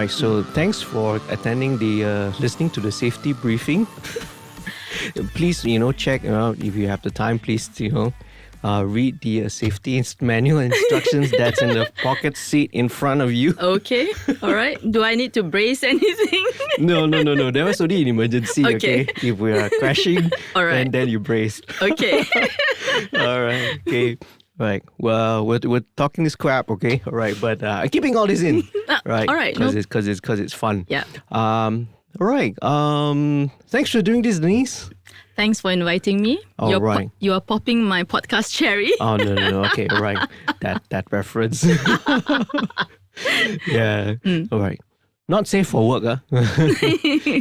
right. So thanks for attending listening to the safety briefing. Please, check out if you have the time. Please, read the safety manual instructions that's in the pocket seat in front of you. Okay. All right. Do I need to brace anything? No. That was only an emergency, okay? If we are crashing, all right. and then you brace. Okay. All right. Okay. Right. Well, we're talking this crap, okay? All right. But keeping all this in, right? All right. Because it's fun. Yeah. All right. Thanks for doing this, Denise. Thanks for inviting me. All right. You are popping my podcast cherry. Oh, no. Okay, all right. That reference. Yeah. All right. Not safe for work, huh?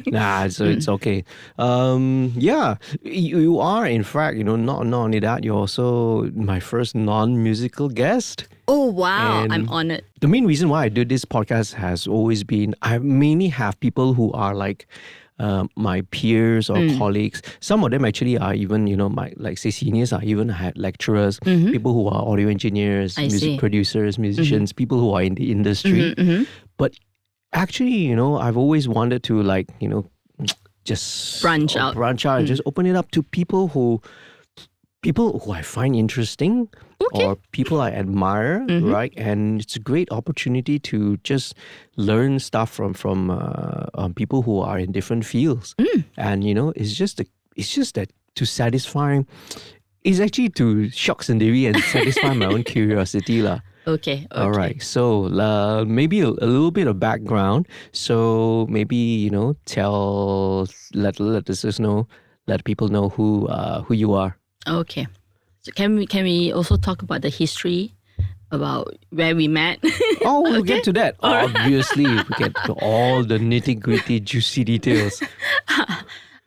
Nah, so it's okay. Yeah, you are, in fact, not only that, you're also my first non-musical guest. Oh, wow. And I'm honored. The main reason why I do this podcast has always been, I mainly have people who are like, my peers or colleagues. Some of them actually are even, my say seniors are even lecturers, people who are audio engineers, music producers, musicians, people who are in the industry. But actually, I've always wanted to just branch out and just open it up to people who I find interesting. Okay. Or people I admire, right? And it's a great opportunity to just learn stuff from people who are in different fields. And it's just that to satisfy, it's actually to shock Sandiri and satisfy my own curiosity, lah. Okay. All right. So maybe a little bit of background. So maybe let listeners know, let people know who you are. Okay. So can we also talk about the history, about where we met? Oh, we'll get to that. Obviously, we get to all the nitty-gritty, juicy details.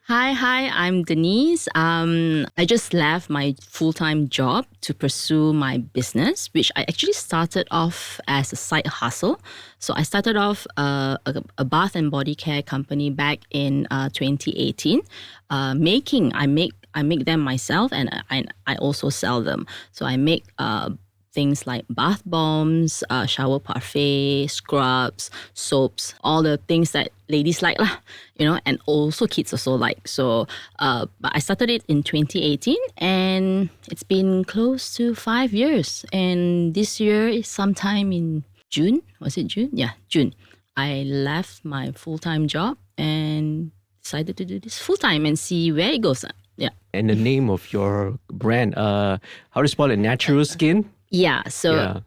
Hi, I'm Denise. I just left my full-time job to pursue my business, which I actually started off as a side hustle. So I started off a bath and body care company back in 2018. I make them myself, and I also sell them. So I make things like bath bombs, shower parfait, scrubs, soaps, all the things that ladies like lah, and also kids also like. So, but I started it in 2018, and it's been close to 5 years. And this year is sometime in June. Was it June? Yeah, June. I left my full-time job and decided to do this full-time and see where it goes. Yeah. And the name of your brand, how do you spell it? Naturosqin? Yeah. So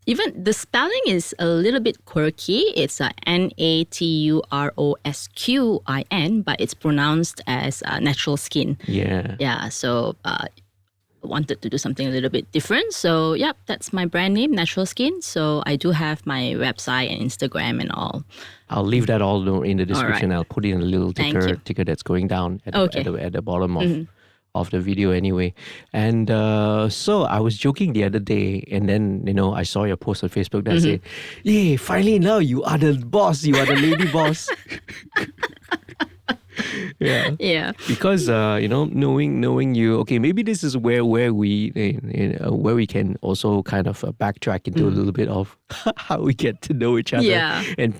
even the spelling is a little bit quirky. It's Naturosqin, but it's pronounced as Naturosqin. Yeah. Yeah. So I wanted to do something a little bit different. So yeah, that's my brand name, Naturosqin. So I do have my website and Instagram and all. I'll leave that all in the description. Right. I'll put in a little ticker that's going down at the bottom of the video anyway. And so I was joking the other day, and then I saw your post on Facebook that said, "Yay, finally now you are the boss, you are the lady boss." Yeah. Because knowing you, okay, maybe this is where we can also kind of backtrack into a little bit of how we get to know each other. Yeah. And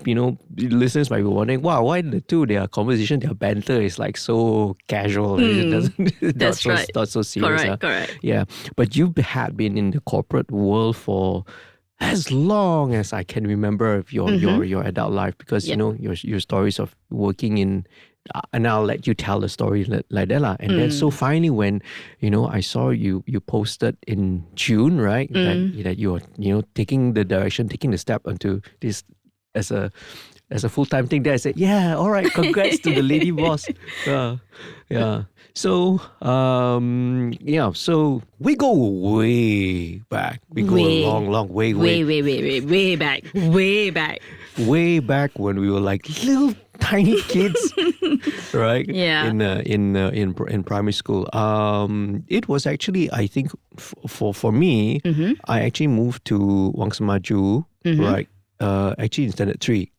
listeners might be wondering, wow, why the two, their conversation, their banter is like so casual. That's right. Not so serious. Correct. Yeah. But you had been in the corporate world for as long as I can remember of your adult life, because your stories of working in, and I'll let you tell the story like that lah. And then so finally when I saw you posted in June, right, that you're taking the step onto this as a full-time thing, there I said, yeah, all right, congrats to the lady boss. Yeah. So so we go way back. We go a long way back. Way back when we were like little tiny kids, right? Yeah. In primary school. It was actually, I think, for me, I actually moved to Wang Semaju, right? Actually in standard 3.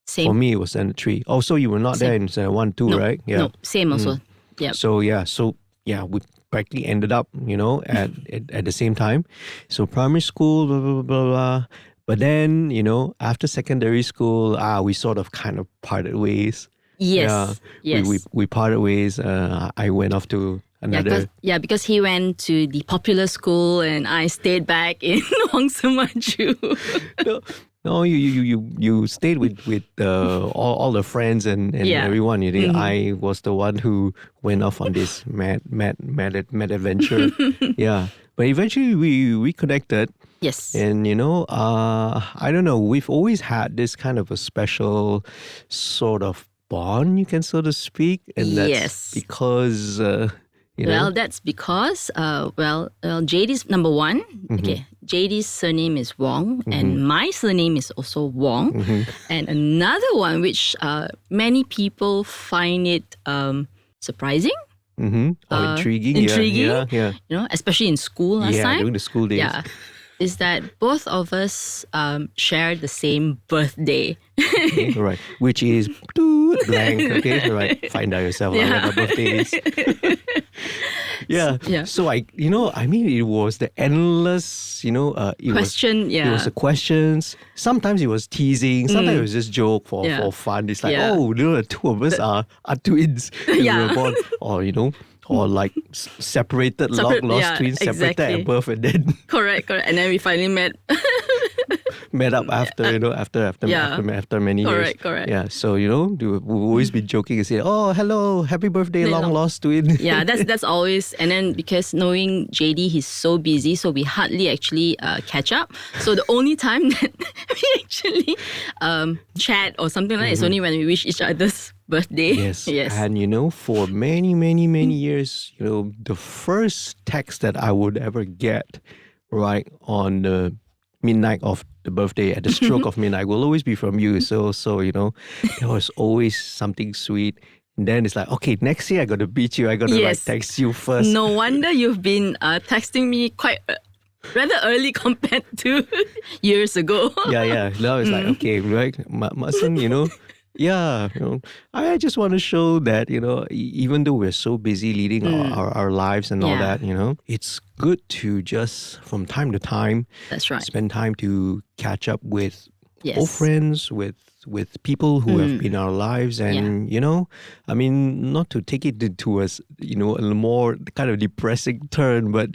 Same. For me, it was standard 3. Oh, so you were not there in standard 1, 2, right? Yeah. No, same also. Yeah. So we practically ended up, at the same time. So primary school, blah, blah, blah, blah. But then, after secondary school, we sort of kind of parted ways. Yeah, Yes, yes. we parted ways. I went off to another. Because he went to the popular school and I stayed back in Wang Sumaju. No, no, you stayed with all the friends and Yeah. everyone. You think I was the one who went off on this mad adventure. Yeah, but eventually we reconnected. Yes. And I don't know. We've always had this kind of a special sort of bond, you can so to speak, and that's Yes. because Well, that's because JD's number one. Okay, JD's surname is Wong, and my surname is also Wong. And another one, which many people find it surprising. Or intriguing. Intriguing. Yeah. Especially in school last time. During the school days. Yeah. Is that both of us share the same birthday. Okay, right. Which is blank. Okay, right. Find out yourself when our birthday is. Yeah. So it was the endless, Question. It was the questions. Sometimes it was teasing. Sometimes it was just joke for fun. It's like, the two of us are twins. And we were born, or like separated long lost twins, separated at birth, and then correct. And then we finally met. Met up after after many years. Correct. Yeah, so we've always been joking and say, "Oh, hello, happy birthday, long lost twin." Yeah, that's always. And then because knowing JD, he's so busy, so we hardly actually catch up. So the only time that we actually chat or something like that is only when we wish each other's birthday. Yes. And for many years, the first text that I would ever get right on the midnight of the birthday, at the stroke of midnight, will always be from you. So there was always something sweet. And then it's like, okay, next year I got to beat you. I got to text you first. No wonder you've been texting me quite rather early compared to years ago. Yeah. Now it's like, okay, right, mustn't, yeah, I just want to show that, even though we're so busy leading our lives and all that, it's good to just, from time to time, that's right, spend time to catch up with old friends, with people who have been in our lives. And, not to take it to a more kind of depressing turn, but,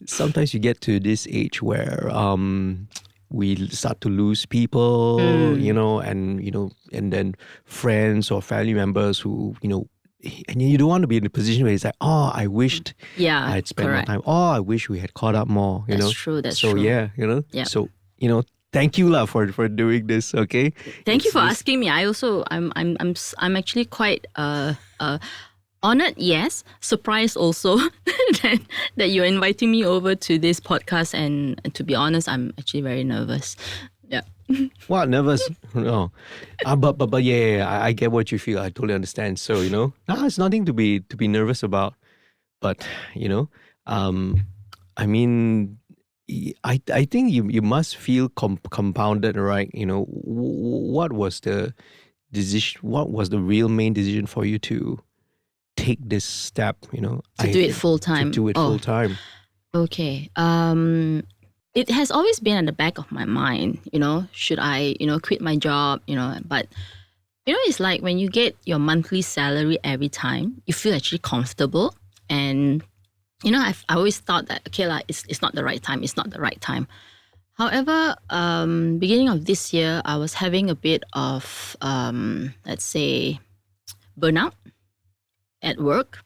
sometimes you get to this age where we start to lose people, and then friends or family members who, and you don't want to be in a position where it's like, oh, I wished I had spent more time. Oh, I wish we had caught up more. That's true. So so thank you for doing this. Okay. Thank you for asking me. I also I'm actually quite honored, yes. Surprised also that you're inviting me over to this podcast. And to be honest, I'm actually very nervous. Yeah. Well, nervous? No. But I get what you feel. I totally understand. So, it's nothing to be nervous about. But, I mean, I think you must feel compounded, right? What was the decision? What was the real main decision for you to take this step, to do it full time. Full time. Okay. It has always been at the back of my mind, should I, quit my job, but it's like when you get your monthly salary every time, you feel actually comfortable. And, I always thought that, okay, it's not the right time. It's not the right time. However, beginning of this year, I was having a bit of, let's say, burnout at work,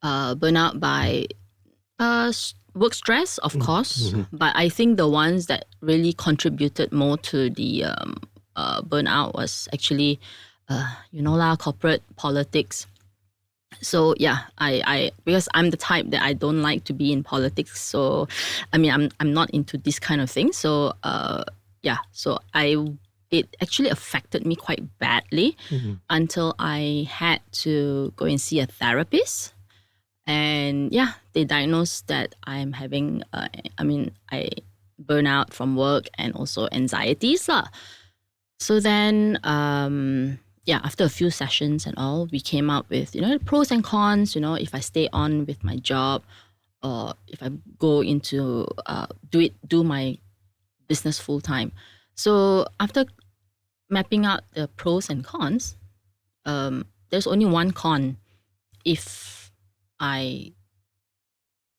burnout by work stress, of course, but I think the ones that really contributed more to the burnout was actually, corporate politics. So yeah, I because I'm the type that I don't like to be in politics. So, I mean, I'm not into this kind of thing. So it actually affected me quite badly until I had to go and see a therapist. And they diagnosed that I'm having, I burn out from work and also anxieties. So then, after a few sessions and all, we came up with, the pros and cons, if I stay on with my job or if I go into, do my business full time. So after mapping out the pros and cons, there's only one con if I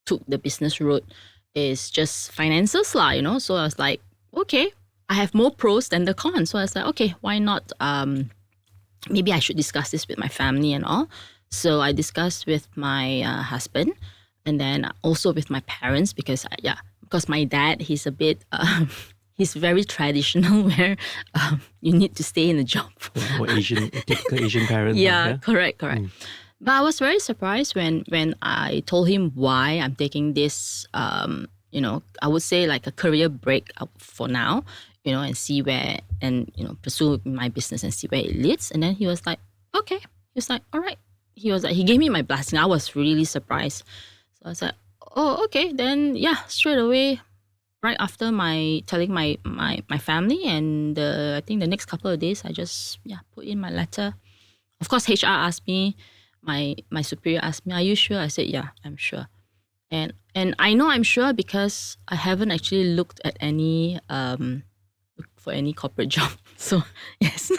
took the business route, is just finances lah, So I was like, okay, I have more pros than the cons. So I was like, okay, why not? Maybe I should discuss this with my family and all. So I discussed with my husband, and then also with my parents, because my dad, he's a bit he's very traditional, where you need to stay in a job. Typical Asian parents. Yeah, correct. But I was very surprised when I told him why I'm taking this, I would say like a career break for now, and see where, and, pursue my business and see where it leads. And then he was like, okay. He was like, all right. He gave me my blessing. I was really surprised. So I was like, oh, okay. Then, straight away, right after telling my family, and I think the next couple of days, I just, put in my letter. Of course, HR asked me, my superior asked me, are you sure? I said, yeah, I'm sure. And I know I'm sure because I haven't actually looked at any for any corporate job. So yes.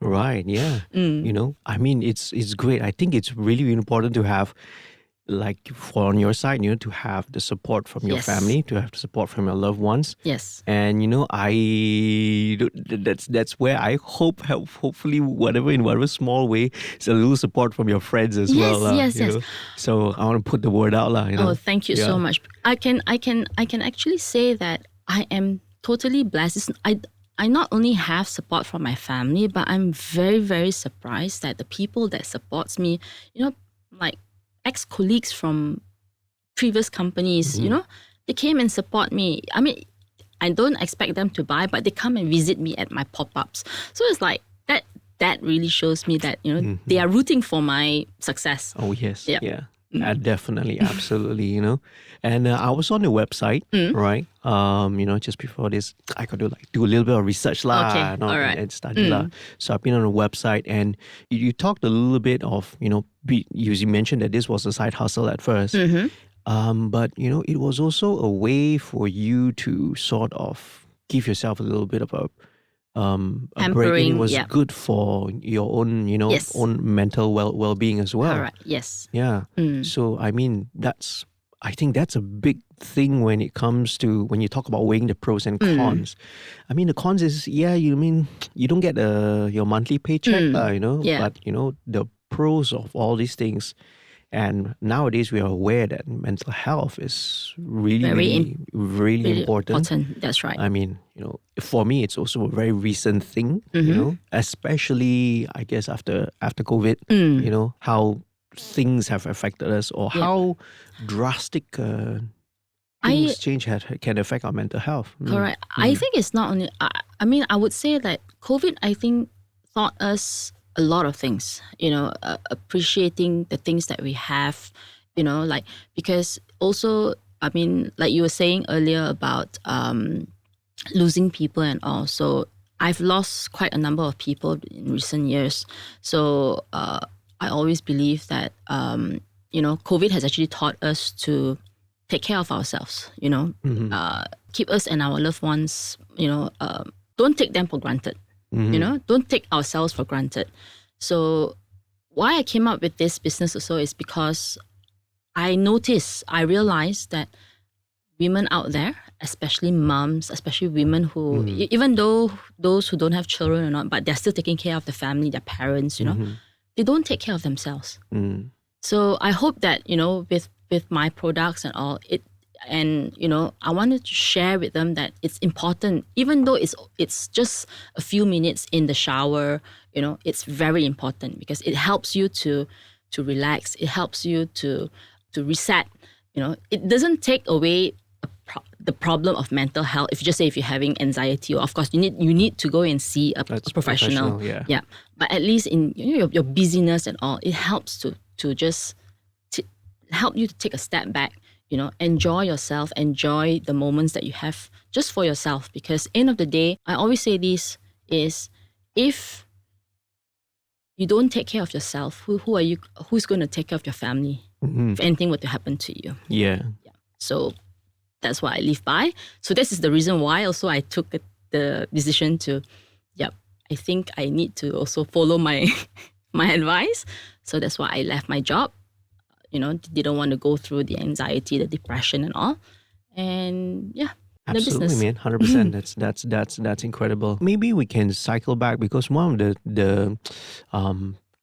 Right. Yeah. I mean, it's great. I think it's really important to have, like, on your side, to have the support from your family, to have the support from your loved ones. Yes. And that's where I hopefully in whatever small way, it's a little support from your friends as well. Yes. So I want to put the word out, Oh, thank you so much. I can actually say that I am totally blessed. I not only have support from my family, but I'm very, very surprised that the people that supports me, like ex-colleagues from previous companies, they came and support me. I mean, I don't expect them to buy, but they come and visit me at my pop-ups. So it's like that really shows me that, they are rooting for my success. Oh, yes. Yep. Yeah. Definitely, absolutely, And I was on the website, right? Just before this, I got to do a little bit of research all right. and study So I've been on the website, and you talked a little bit of, you mentioned that this was a side hustle at first. But, it was also a way for you to sort of give yourself a little bit of a break, and it was good for your own, own mental well-being as well. All right. Yes. Yeah. So I mean, I think that's a big thing when it comes to when you talk about weighing the pros and cons. I mean, the cons is you don't get your monthly paycheck, but the pros of all these things. And nowadays we are aware that mental health is really important. That's right. I mean, for me, it's also a very recent thing, especially, I guess, after COVID, how things have affected us, or how drastic things can affect our mental health. Correct. I think it's not only, I would say that COVID, I think, taught us a lot of things, appreciating the things that we have, because also, I mean, like you were saying earlier about losing people and all. So I've lost quite a number of people in recent years. So I always believe that, COVID has actually taught us to take care of ourselves, keep us and our loved ones, don't take them for granted. Don't take ourselves for granted. So why I came up with this business also is because I realized that women out there, especially moms, especially women who, even though those who don't have children or not, but they're still taking care of the family, their parents, they don't take care of themselves. So I hope that, with my products and all, I wanted to share with them that it's important, even though it's just a few minutes in the shower, it's very important because it helps you to relax. It helps you to reset. It doesn't take away the problem of mental health. If you're having anxiety, or of course you need to go and see a professional. Yeah. But at least in your busyness and all, it helps to just help you to take a step back. Enjoy yourself, enjoy the moments that you have just for yourself. Because end of the day, I always say this is, if you don't take care of yourself, who's going to take care of your family if anything were to happen to you? Yeah. So that's what I live by. So this is the reason why also I took the decision to, I think I need to also follow my my advice. So that's why I left my job. Didn't want to go through the anxiety, the depression and all. And the Absolutely, business. man, 100%. That's incredible. Maybe we can cycle back because one of the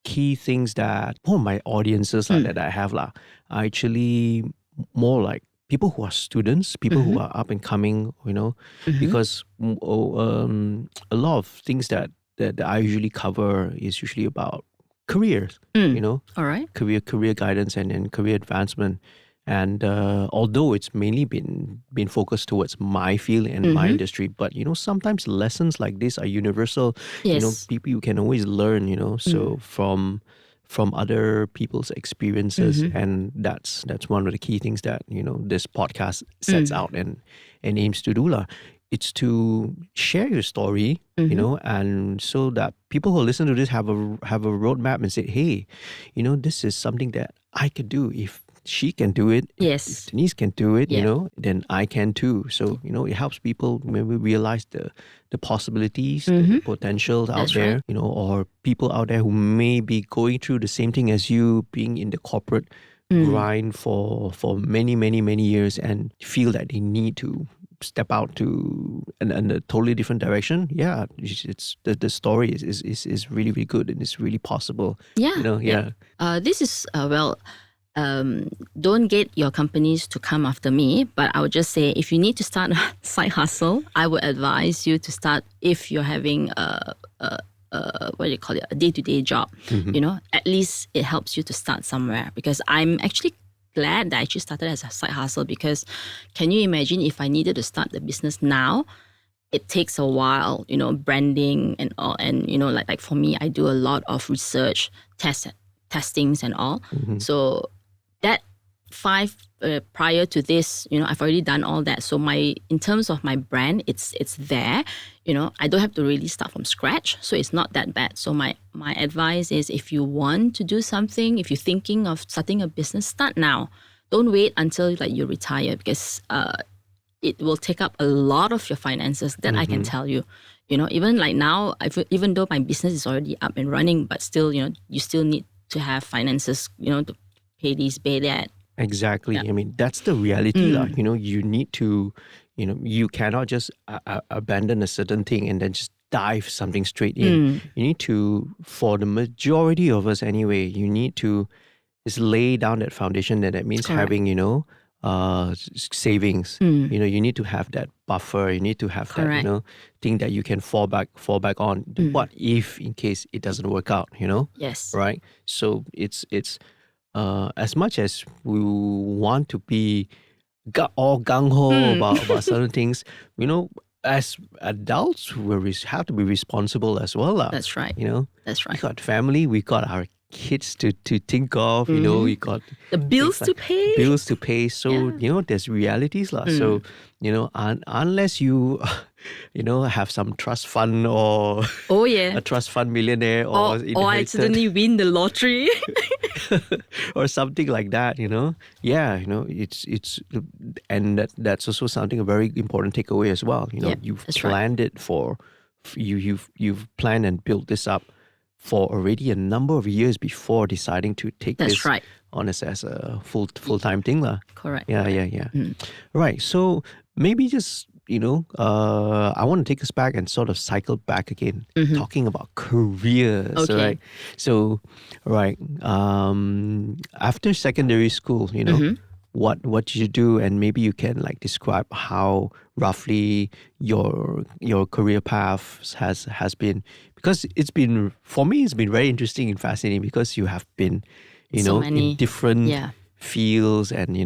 key things that my audiences that I have are actually more like people who are students, people who are up and coming, because a lot of things that I usually cover is usually about careers, All right. career guidance and career advancement. And although it's mainly been focused towards my field and my industry, but sometimes lessons like this are universal. Yes. People you can always learn. So from other people's experiences, and that's one of the key things that this podcast sets out and aims to do lah. It's to share your story, and so that people who listen to this have a roadmap and say, hey, this is something that I could do. If she can do it, Yes. if Denise can do it, then I can too. So, it helps people maybe realize the possibilities, the potentials out That's there, right. or people out there who may be going through the same thing as you, being in the corporate grind for many, many, many years and feel that they need to step out to a totally different direction. Yeah, it's the story is really, really good and it's really possible. Yeah. This is don't get your companies to come after me, but I would just say if you need to start a side hustle, I would advise you to start if you're having a what do you call it, a day-to-day job. At least it helps you to start somewhere, because I'm actually glad that I actually started as a side hustle, because can you imagine if I needed to start the business now? It takes a while, branding and all, and like for me, I do a lot of research, testings and all. So that prior to this, I've already done all that. So in terms of my brand, it's there. I don't have to really start from scratch, so it's not that bad. So my advice is, if you want to do something, if you're thinking of starting a business, start now. Don't wait until you retire, because it will take up a lot of your finances. That I can tell you. Even like now, even though my business is already up and running, but still, you still need to have finances, to pay this, pay that. Exactly. I mean, that's the reality lah. You need to, you cannot just abandon a certain thing and then just dive something straight in. You need to, for the majority of us anyway, you need to just lay down that foundation. That means Correct. having, savings. You need to have that buffer. You need to have Correct. that, thing that you can fall back on. What if, in case it doesn't work out, Yes. Right? So it's as much as we want to be all gung-ho about certain things, as adults, we have to be responsible as well. That's right. That's right. We got family, we got our kids to think of, we got the bills to pay. Bills to pay. So, there's realities. So, unless you, have some trust fund or a trust fund millionaire or I accidentally win the lottery. or something like that, it's and that's also something, a very important takeaway as well. You've planned it for you've planned and built this up for already a number of years before deciding to take this on as a full-time thing lah. Correct. Yeah. Right. So maybe just I want to take us back and sort of cycle back again, talking about careers. Okay. Right. So, right. After secondary school, what did you do? And maybe you can describe how roughly your career path has been, because for me it's been very interesting and fascinating, because you have been in different fields and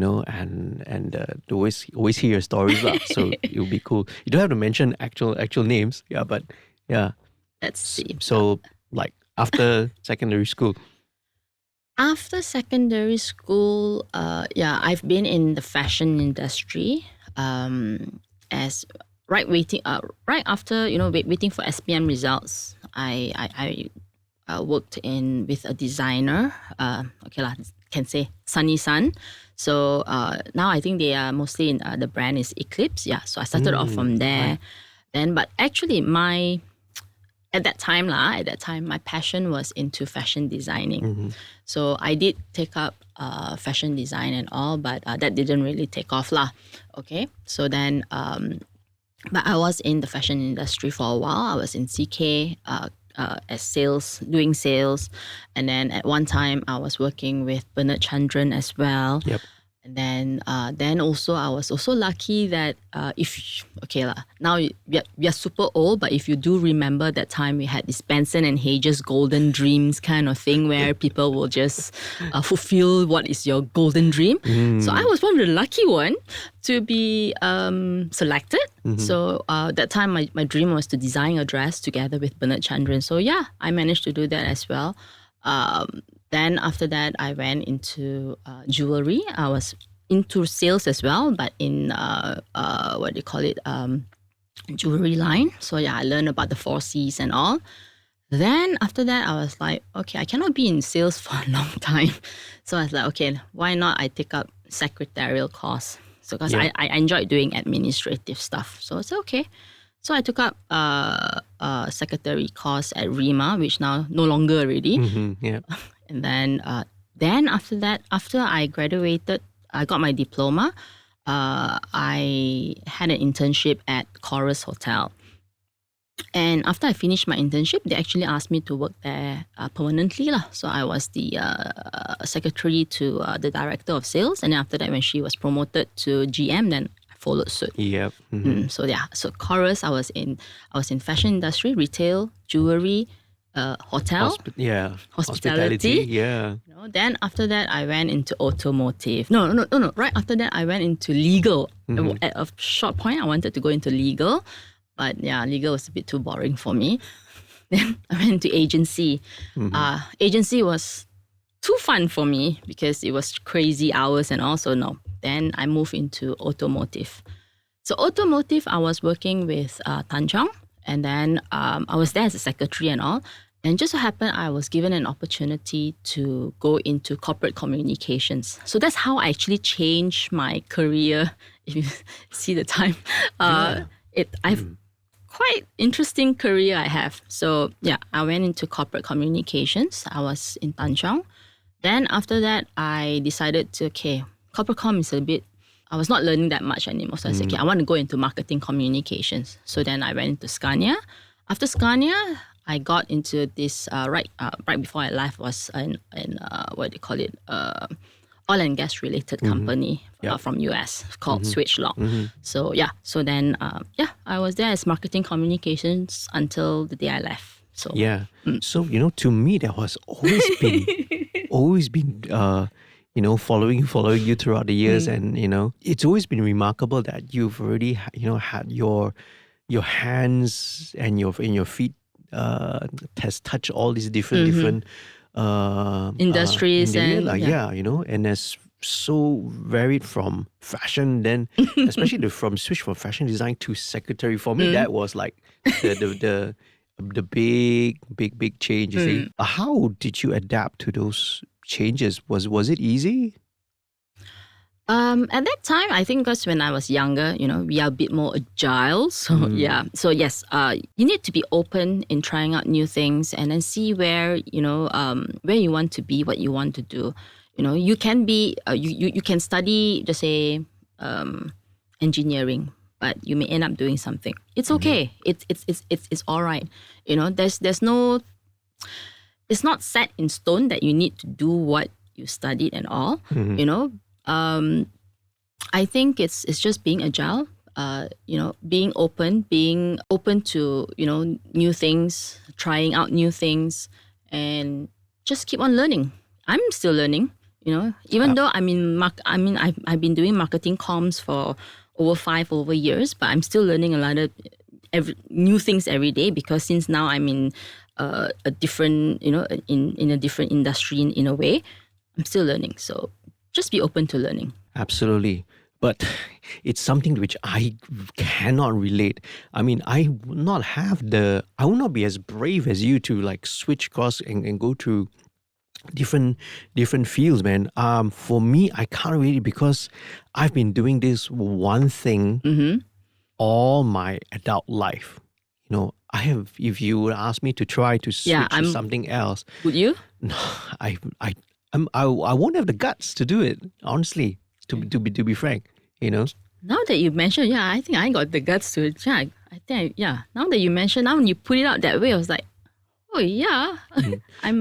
always hear your stories lah. So it would be cool. You don't have to mention actual names, but Let's see. So after secondary school. After secondary school, I've been in the fashion industry as right after waiting for SPM results. I worked with a designer. Okay lah, can say Sunny Sun. So now I think they are mostly in the brand is Eclipse. Yeah, so I started off from there. Right. Then, but actually at that time, my passion was into fashion designing. So I did take up fashion design and all, but that didn't really take off lah. Okay, so then, but I was in the fashion industry for a while. I was in CK as doing sales, and then at one time I was working with Bernard Chandran as well. Yep. And then also I was also lucky that now we are super old, but if you do remember that time, we had this Benson and Hedges golden dreams kind of thing where people will just fulfill what is your golden dream. So I was one of the lucky one to be selected. So that time my dream was to design a dress together with Bernard Chandran. So yeah, I managed to do that as well. Then after that, I went into jewelry. I was into sales as well, but in jewelry line. So yeah, I learned about the 4 C's and all. Then after that, I was like, okay, I cannot be in sales for a long time. So I was like, okay, why not I take up secretarial course? So because I enjoyed doing administrative stuff. So I said, okay. So I took up a secretary course at RIMA, which now no longer already. Yeah. And then after that, after I graduated, I got my diploma. I had an internship at Chorus Hotel. And after I finished my internship, they actually asked me to work there permanently lah. So I was the secretary to the director of sales. And then after that, when she was promoted to GM, then I followed suit. Yep. So yeah, so Chorus, I was in fashion industry, retail, jewelry, hotel, hospitality. Yeah. Then after that, I went into automotive. No. Right after that, I went into legal. At a short point, I wanted to go into legal, but yeah, legal was a bit too boring for me. Then I went into agency. Agency was too fun for me because it was crazy hours and also no. Then I moved into automotive. So automotive, I was working with Tan Chong, and then I was there as a secretary and all. And just so happened, I was given an opportunity to go into corporate communications. So that's how I actually changed my career. If you see the time, I've quite interesting career I have. So yeah, I went into corporate communications. I was in Tan Chong. Then after that, I decided to corporate comm is a bit. I was not learning that much anymore. So I said, I want to go into marketing communications. So then I went into Scania. After Scania, I got into this right before I left was in oil and gas related company from US called Switchlog. So yeah, so then I was there as marketing communications until the day I left. So yeah, so to me that was always been following you throughout the years, and it's always been remarkable that you've already had your hands and your feet has touched all these different industries and as so varied from fashion, then especially from switch from fashion design to secretary. For me, that was like the big change. You see, how did you adapt to those changes? Was it easy? At that time, I think because when I was younger, we are a bit more agile. So yeah. So yes, you need to be open in trying out new things and then see where you want to be, what you want to do. You can be, you can study, just say, engineering, but you may end up doing something. It's okay. It's all right. There's no, it's not set in stone that you need to do what you studied and all. I think it's just being agile, being open to, new things, trying out new things, and just keep on learning. I'm still learning, even though I've been doing marketing comms for over 5 years, but I'm still learning a lot of new things every day because since now I'm in a different, in a different industry in a way, I'm still learning. So just be open to learning. Absolutely. But it's something which I cannot relate. I mean, I will not be as brave as you to like switch course and go to different fields, man. For me, I can't really, because I've been doing this one thing all my adult life. If you would ask me to try to switch to something else, Would you? no, I won't have the guts to do it, honestly, to be frank, Now that you mentioned, I think I got the guts to. Now that you mentioned, now when you put it out that way, I was like, oh yeah, I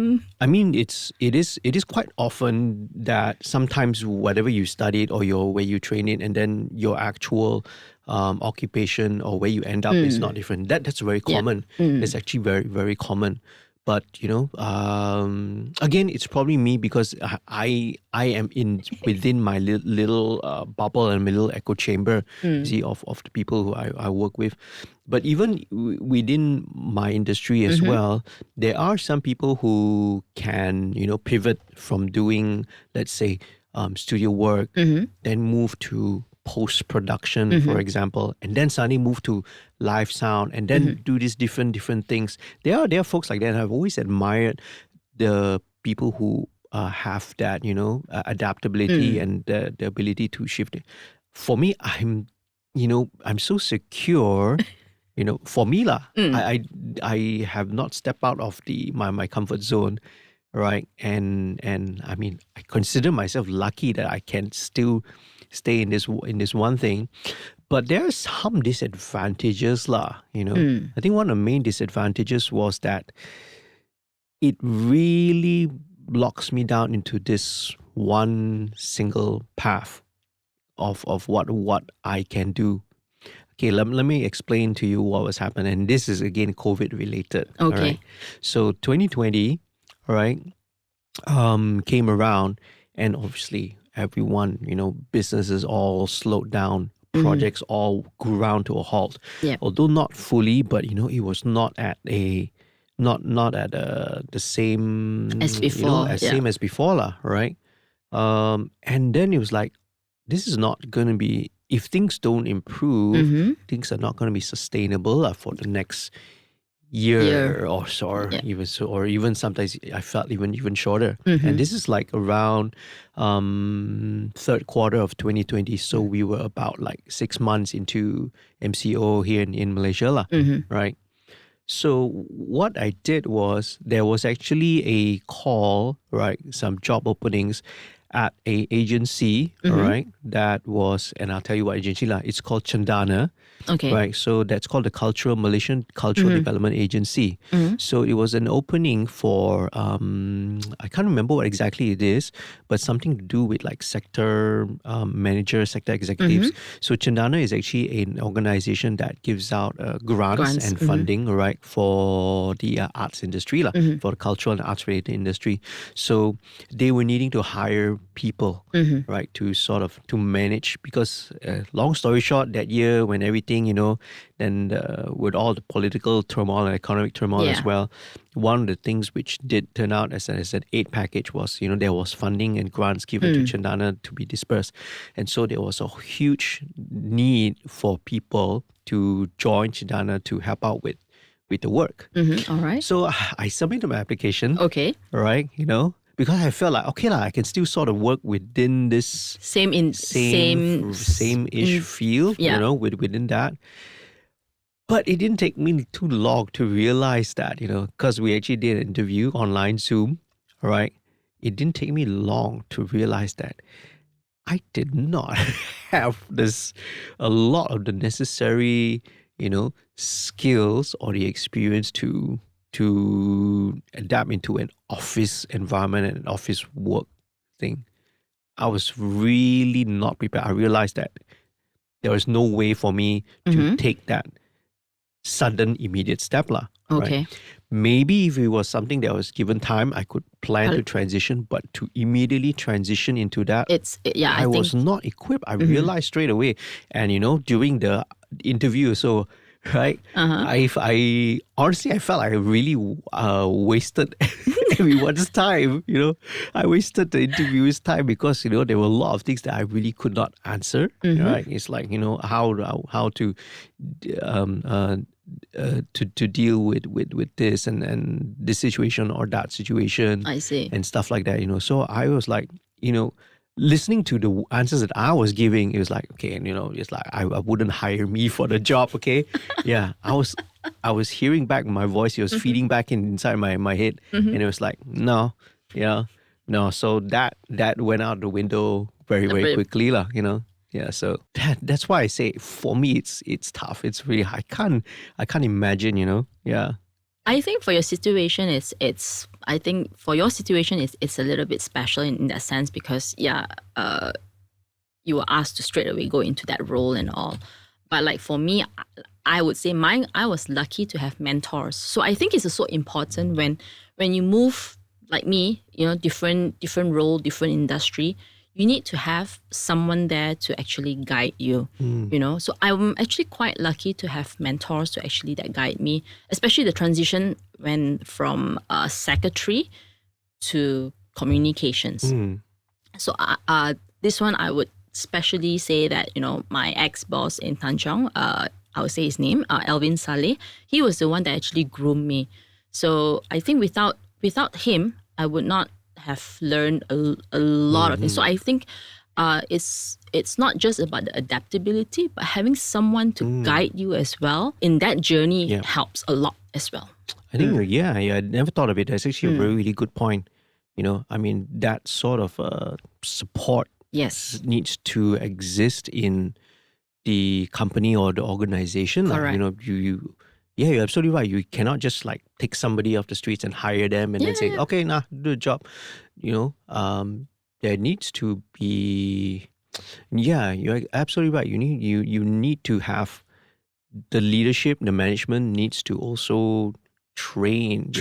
mean, it is quite often that sometimes whatever you studied or where you train it, and then your actual occupation or where you end up is not different. That's very common. It's actually very, very common. But again, it's probably me because I am within my little bubble and my little echo chamber, see, of the people who I work with. But even within my industry as well, there are some people who can pivot from doing, let's say, studio work, then move to post-production, for example, and then suddenly move to live sound, and then do these different things. There are folks like that, and I've always admired the people who have that, adaptability and the ability to shift it. For me, I'm so secure. For me lah, I have not stepped out of my comfort zone, right? And I mean, I consider myself lucky that I can still stay in this one thing. But there are some disadvantages lah. I think one of the main disadvantages was that it really locks me down into this one single path of what I can do. Okay, let me explain to you what was happening. And this is, again, COVID related. Okay. All right? So 2020, all right, came around, and obviously everyone, businesses all slowed down. Projects all ground to a halt. Yep. Although not fully, but it was not at the same As before, same as before lah, right? And then it was like, this is not going to be, if things don't improve, things are not going to be sustainable for the next year or so, or even sometimes I felt even shorter. And this is like around third quarter of 2020. So we were about like 6 months into MCO here in Malaysia lah, right? So what I did was, there was actually a call, right? Some job openings at a agency, right? That was, and I'll tell you what agency lah. It's called Cendana. Okay. Right. So that's called the Malaysian Cultural Development Agency. So it was an opening for, I can't remember what exactly it is, but something to do with like sector managers, sector executives. So Cendana is actually an organization that gives out grants and funding, right, for the arts industry, for the cultural and arts related industry. So they were needing to hire people, right, to manage, because long story short, that year when everything, then with all the political turmoil and economic turmoil as well, one of the things which did turn out as an aid package was, there was funding and grants given to Cendana to be dispersed. And so there was a huge need for people to join Cendana to help out with the work. All right. So I submitted my application. Okay. Right, because I felt like, okay lah, I can still sort of work within this same-ish field, within that. But it didn't take me too long to realize that, because we actually did an interview online Zoom, right? It didn't take me long to realize that I did not have a lot of the necessary, skills or the experience to adapt into an office environment and an office work thing. I was really not prepared. I realized that there was no way for me to take that sudden, immediate step lah. Okay. Right? Maybe if it was something that was given time, I could plan to transition, but to immediately transition into that, I was not equipped. I realized straight away. And, during the interview, so right? I honestly, I felt I really wasted everyone's time. I wasted the interviewer's time because there were a lot of things that I really could not answer. Right? It's like how to deal with this and this situation or that situation. I see. And stuff like that. So I was like, listening to the answers that I was giving, it was like, okay, and it's like I wouldn't hire me for the job, okay? Yeah, I was hearing back my voice, it was feeding back inside my head, and it was like, no, no. So that went out the window very, very quickly, lah. Yeah, so that's why I say for me it's tough. It's really I can't imagine, yeah. I think for your situation, it's a little bit special in that sense because you were asked to straight away go into that role and all. But like for me, I would say I was lucky to have mentors. So I think it's so important when you move like me, different role, different industry. You need to have someone there to actually guide you, So I'm actually quite lucky to have mentors to actually that guide me, especially the transition from secretary to communications. So this one I would especially say that, my ex-boss in Tanjong, I would say his name, Alvin Saleh, he was the one that actually groomed me. So I think without him, I would not have learned a lot of things. So I think it's not just about the adaptability, but having someone to guide you as well in that journey helps a lot as well. I think, I never thought of it. That's actually a really, really good point. I mean, that sort of support needs to exist in the company or the organization. Correct. You're absolutely right. You cannot just like take somebody off the streets and hire them and then say, okay, do the job. There needs to be, you're absolutely right. You need to have the leadership, the management needs to also train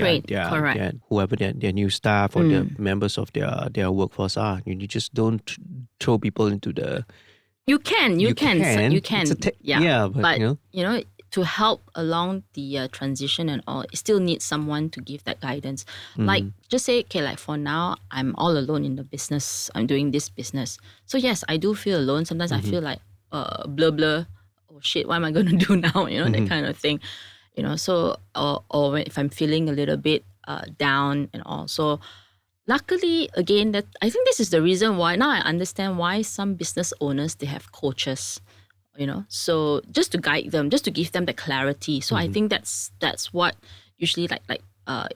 whoever their new staff or the members of their workforce are. You just don't throw people into the. You can. But to help along the transition and all, it still needs someone to give that guidance. Like, just say, okay, like for now, I'm all alone in the business. I'm doing this business. So yes, I do feel alone. Sometimes I feel like, blur. Oh shit, what am I going to do now? That kind of thing. So, or if I'm feeling a little bit down and all. So, luckily, again, that I think this is the reason why, now I understand why some business owners, they have coaches. So just to guide them, just to give them the clarity. So I think that's what usually like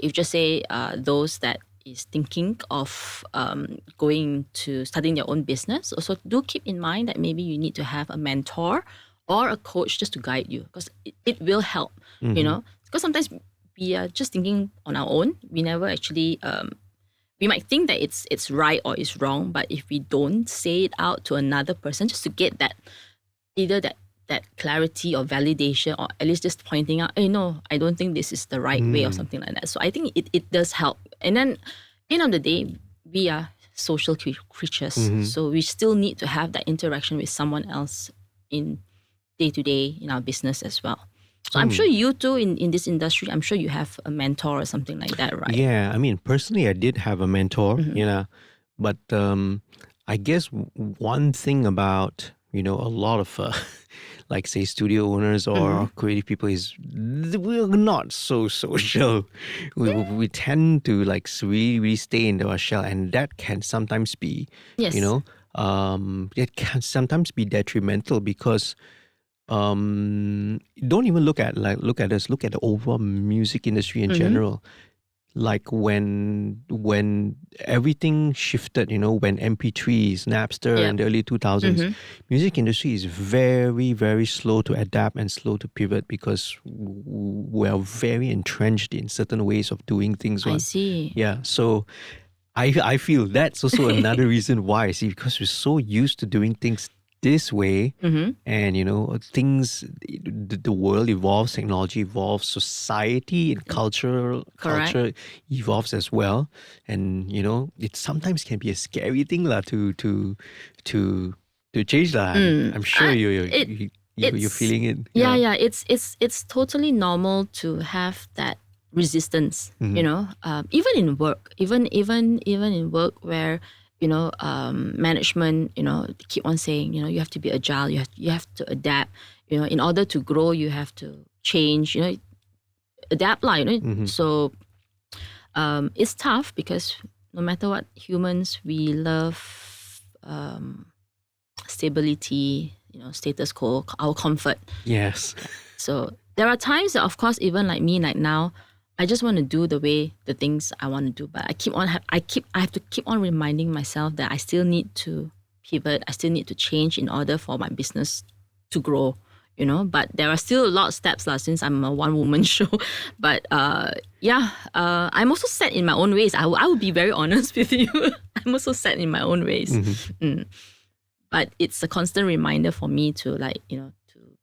if just say those that is thinking of going to starting their own business, also do keep in mind that maybe you need to have a mentor or a coach just to guide you, because it will help. Because sometimes we are just thinking on our own. We never actually we might think that it's right or it's wrong, but if we don't say it out to another person just to get that either that clarity or validation, or at least just pointing out, hey, no, I don't think this is the right way or something like that. So I think it does help. And then, end of the day, we are social creatures. So we still need to have that interaction with someone else in day-to-day in our business as well. So I'm sure you too in this industry, I'm sure you have a mentor or something like that, right? Yeah, I mean, personally, I did have a mentor, but I guess one thing about a lot of like say studio owners or creative people is we're not so social. We tend to like really stay in our shell, and that can sometimes be it can sometimes be detrimental because don't even look at us, look at the overall music industry in general. Like when everything shifted, when MP3s, Napster in the early 2000s, music industry is very, very slow to adapt and slow to pivot because we're very entrenched in certain ways of doing things. I see. Yeah, so I feel that's also another reason why, because we're so used to doing things this way, and things, the world evolves, technology evolves, society and culture evolves as well, and it sometimes can be a scary thing to change that. I'm sure you you're feeling it. Yeah. It's totally normal to have that resistance. You know, even in work, even in work where management, they keep on saying, you have to be agile, you have to adapt. In order to grow, you have to change. Adapt, lah. So it's tough because no matter what, humans, we love stability, status quo, our comfort. Yes. So there are times that, of course, even like me, like now, I just want to do the things I want to do, but I have to keep on reminding myself that I still need to pivot, I still need to change in order for my business to grow. But there are still a lot of steps since I'm a one-woman show. But I'm also set in my own ways. I will be very honest with you. I'm also set in my own ways. But it's a constant reminder for me to to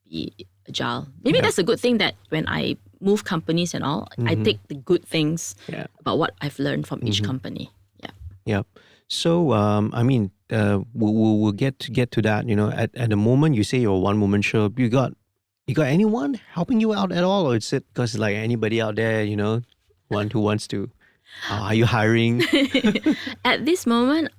be agile. Maybe that's a good thing, that when I move companies and all, I take the good things about what I've learned from each company. Yeah. So, we'll get to that. At the moment, you say you're a one-woman show. You got anyone helping you out at all, or is it because like anybody out there, one who wants to? Are you hiring? At this moment,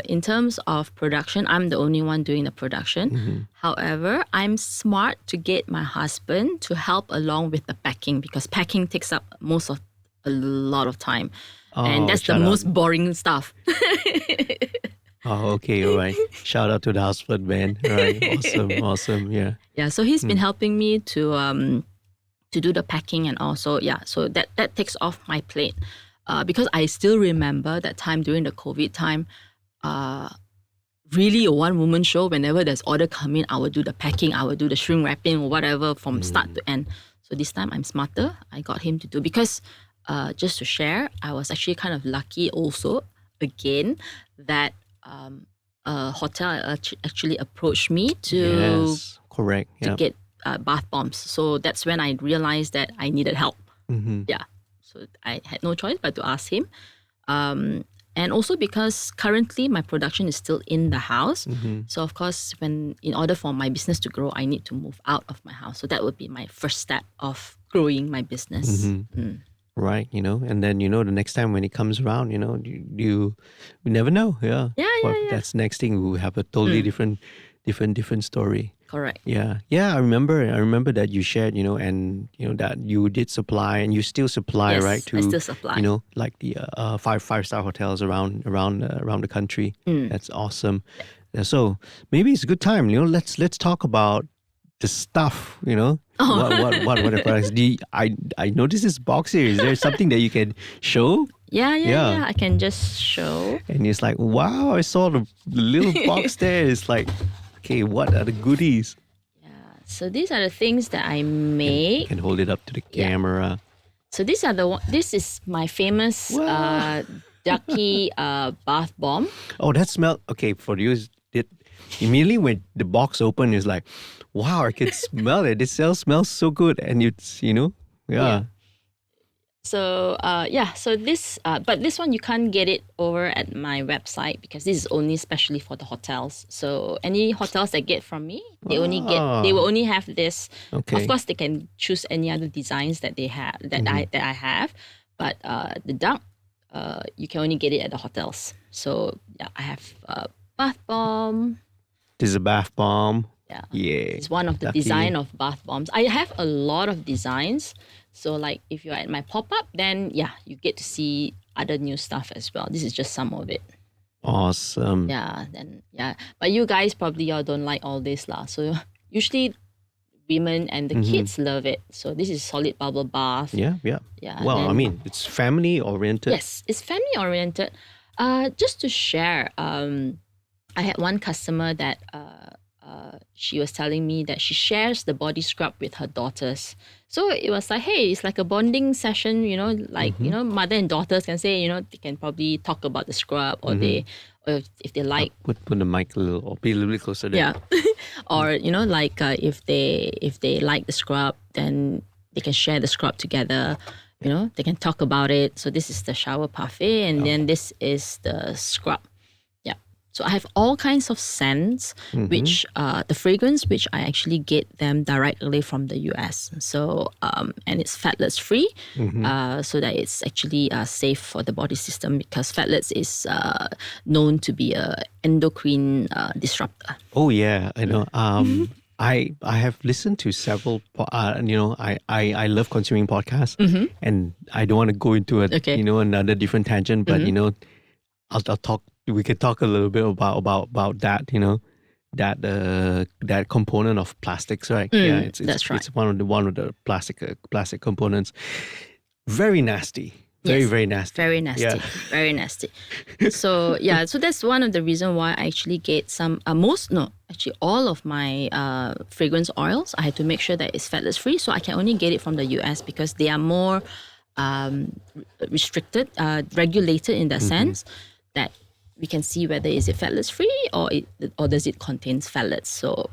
in terms of production, I'm the only one doing the production. However, I'm smart to get my husband to help along with the packing, because packing takes up a lot of time. And that's the most boring stuff. Oh, okay, all right. Shout out to the husband, man. All right, awesome, yeah. Yeah, so he's been helping me to do the packing and also, so that takes off my plate. Because I still remember that time during the COVID time, really a one-woman show. Whenever there's order coming, I would do the packing, I would do the shrink wrapping or whatever from start to end. So this time I'm smarter. I got him to do, because just to share, I was actually kind of lucky also, again, that a hotel actually approached me to get bath bombs. So that's when I realized that I needed help. Yeah. So I had no choice but to ask him. And also because currently my production is still in the house. So of course, in order for my business to grow, I need to move out of my house. So that would be my first step of growing my business. Right, and then, the next time when it comes around, you never know. Yeah. That's next thing. We will have a totally different story. Correct. Yeah. I remember that you shared, and that you did supply and you still supply, yes, right? To I still supply. Like the five-star hotels around the country. That's awesome. So maybe it's a good time. Let's talk about the stuff. What are the products? I noticed this box here. Is there something that you can show? Yeah. I can just show. And it's like, wow! I saw the little box there. It's like, okay, what are the goodies? Yeah. So these are the things that I make. You can hold it up to the camera. So these are this is my famous ducky bath bomb. Oh, that smell. Okay, for you, immediately when the box opened, it's like, wow, I can smell it. This smells so good, and it's yeah. So so this but this one you can't get it over at my website, because this is only specially for the hotels. So any hotels that get from me, they will only have this. Okay. Of course, they can choose any other designs that they have that I have, but the duck you can only get it at the hotels. So I have bath bomb. This is a bath bomb. Yeah. It's one of the design of bath bombs. I have a lot of designs. So like if you're at my pop-up, then you get to see other new stuff as well. This is just some of it. Awesome. But you guys probably all don't like all this lah. So usually women and the kids love it. So this is solid bubble bath. Yeah. Well, it's family oriented. Yes, it's family oriented. Just to share, I had one customer that she was telling me that she shares the body scrub with her daughters. So it was like, hey, it's like a bonding session, mother and daughters can say, they can probably talk about the scrub, or or if they like. Put the mic a little, or be a little bit closer there. Yeah. Or, if they like the scrub, then they can share the scrub together. They can talk about it. So this is the shower parfait, and then this is the scrub. So I have all kinds of scents, which the fragrance, which I actually get them directly from the US. So and it's phthalate free, so that it's actually safe for the body system, because phthalate is known to be a endocrine disruptor. Oh yeah, I know. I have listened to several. I love consuming podcasts, and I don't want to go into another different tangent. But I'll talk. We could talk a little bit about that. That component of plastics, right? That's right. It's one of the plastic components. Very nasty. Very nasty. Very nasty. Yeah. Very nasty. So so that's one of the reasons why I actually get some all of my fragrance oils. I had to make sure that it's phthalate free, so I can only get it from the US because they are more restricted, regulated in that sense that we can see whether is it phthalate free or does it contain phthalates. So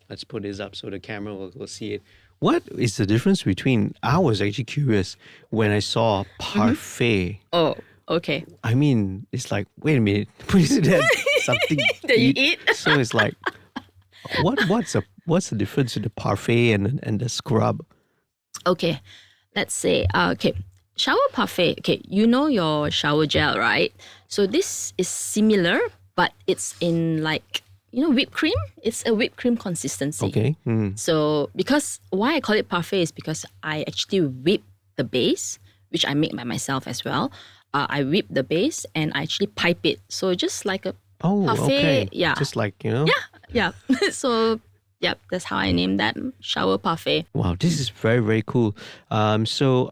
Let's put this up so the camera will see it. What is the difference between? I was actually curious when I saw parfait. Oh, okay. I mean, it's like, wait a minute, is that something that you eat? So it's like, what's the difference in the parfait and the scrub? Okay, let's say shower parfait. Okay, you know your shower gel, right? So this is similar, but it's in like whipped cream. It's a whipped cream consistency. Okay. So because why I call it parfait is because I actually whip the base, which I make by myself as well. I whip the base and I actually pipe it. So just like a parfait. Okay. Yeah. Just like, Yeah. So that's how I named that, shower parfait. Wow, this is very, very cool. So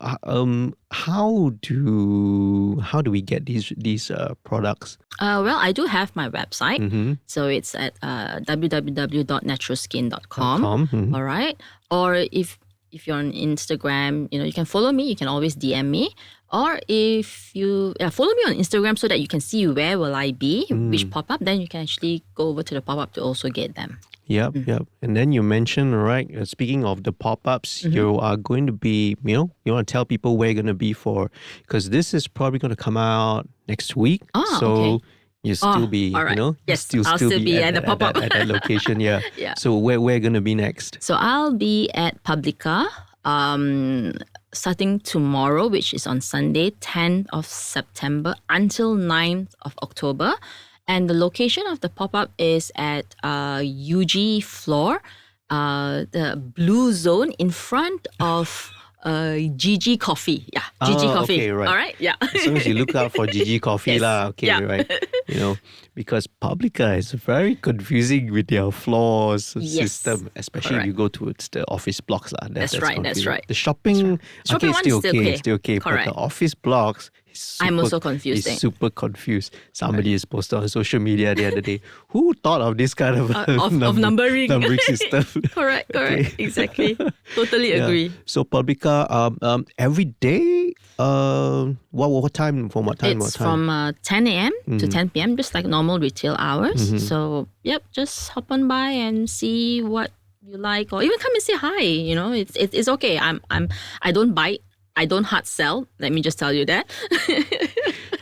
how do we get these products? Well, I do have my website. So it's at www.naturosqin.com. All right. Or if you're on Instagram, you can follow me. You can always DM me. Or if you follow me on Instagram so that you can see where will I be, which pop-up, then you can actually go over to the pop-up to also get them. Yep. And then you mentioned, right, speaking of the pop-ups, you are going to be, you want to tell people where you're going to be for, because this is probably going to come out next week. Okay. You still be, all right. Yes, I'll still be at the pop-up. at that location, yeah. So where are you going to be next? So I'll be at Publica starting tomorrow, which is on Sunday, 10th of September until 9th of October. And the location of the pop-up is at UG floor, the blue zone in front of GG Coffee. Yeah, GG Coffee. Okay, right. All right, yeah. As long as you look out for GG Coffee, Yes. okay, Yeah. right. Because Publica is very confusing with their floors system, especially if you go towards the office blocks. That's right. confusing. The shopping, Shopping one is still okay. Correct. But the office blocks, I'm also confused. He's super confused. Somebody has posted on social media the other day. Who thought of this kind of numbering system? Correct. Exactly. Totally agree. So Publica, every day. What time? From what time? It's from 10 a.m. to 10 p.m. Just like normal retail hours. So just hop on by and see what you like, or even come and say hi. It's okay. I don't bite. I don't hard sell. Let me just tell you that.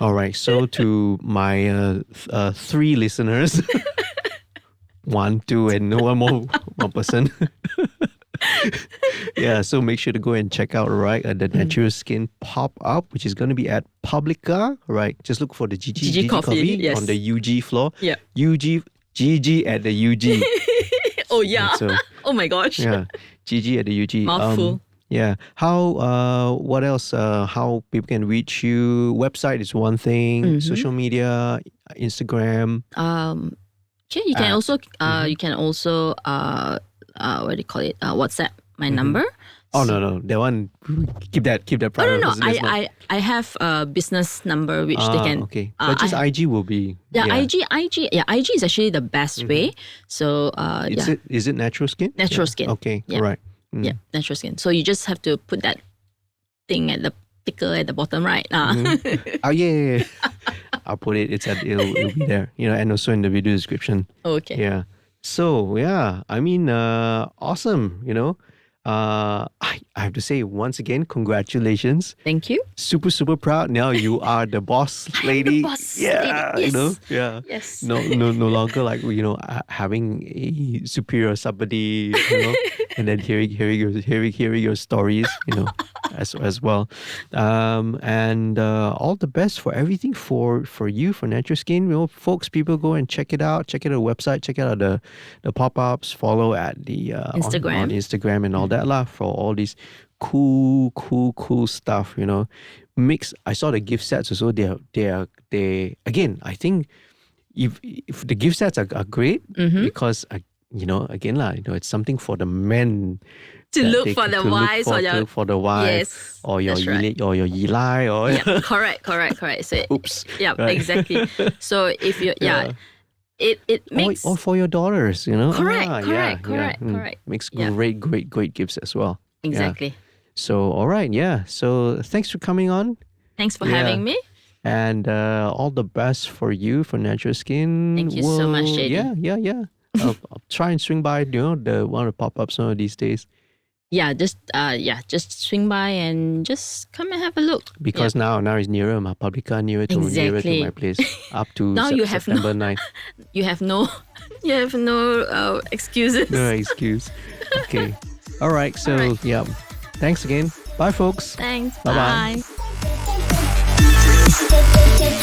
All right. So to my 3 listeners, 1, 2, and one person. So make sure to go and check out, right, the Naturosqin pop-up, which is going to be at Publica, right? Just look for the GG Coffee yes. on the UG floor. Yeah. GG at the UG. Oh, yeah. So, oh, my gosh. Yeah. GG at the UG. Mouthful. How, what else, how people can reach you? Website is one thing, social media, Instagram. You can also, what do you call it? WhatsApp my number. Oh, no. That one, keep that private. No. I have a business number which they can. Okay. But just IG will be. IG is actually the best way. So, Is it Naturosqin? Naturosqin. Okay. Yeah. Right. Yeah, Naturosqin. So you just have to put that thing at the ticker at the bottom, right? Oh, yeah. I'll put it. It'll be there. And also in the video description. Okay. Yeah. So I mean, awesome. I have to say once again, congratulations. Thank you. Super, super proud. Now you are the boss lady. The boss Yeah, lady. Yes. yeah. Yes. No longer like having a superior somebody, and then hearing your stories, as well. And all the best for everything for you for Naturosqin. Folks, people go and check it out. Check out the website. Check out the pop-ups. Follow at the Instagram. on Instagram and all that lah for all these cool stuff. I saw the gift sets also. They again. I think if the gift sets are great because again lah, it's something for the men. To look for the wives or your... for the wife, yes, or your that's right. or your Eli, or yeah, correct. So oops, yeah, right. Exactly. So if you it makes or for your daughters, correct. Makes great gifts as well. Exactly. Yeah. So all right, yeah. So thanks for coming on. Thanks for having me. And all the best for you for Naturosqin. Thank you so much, JD. Yeah. I'll try and swing by, the one of the pop-ups some of these days. Yeah, just swing by and just come and have a look. Because now it's nearer, Publica nearer to my place. Up to now you have September 9th. You have no excuses. No excuse. Okay. All right. So yeah. Thanks again. Bye, folks. Thanks. Bye-bye. Bye.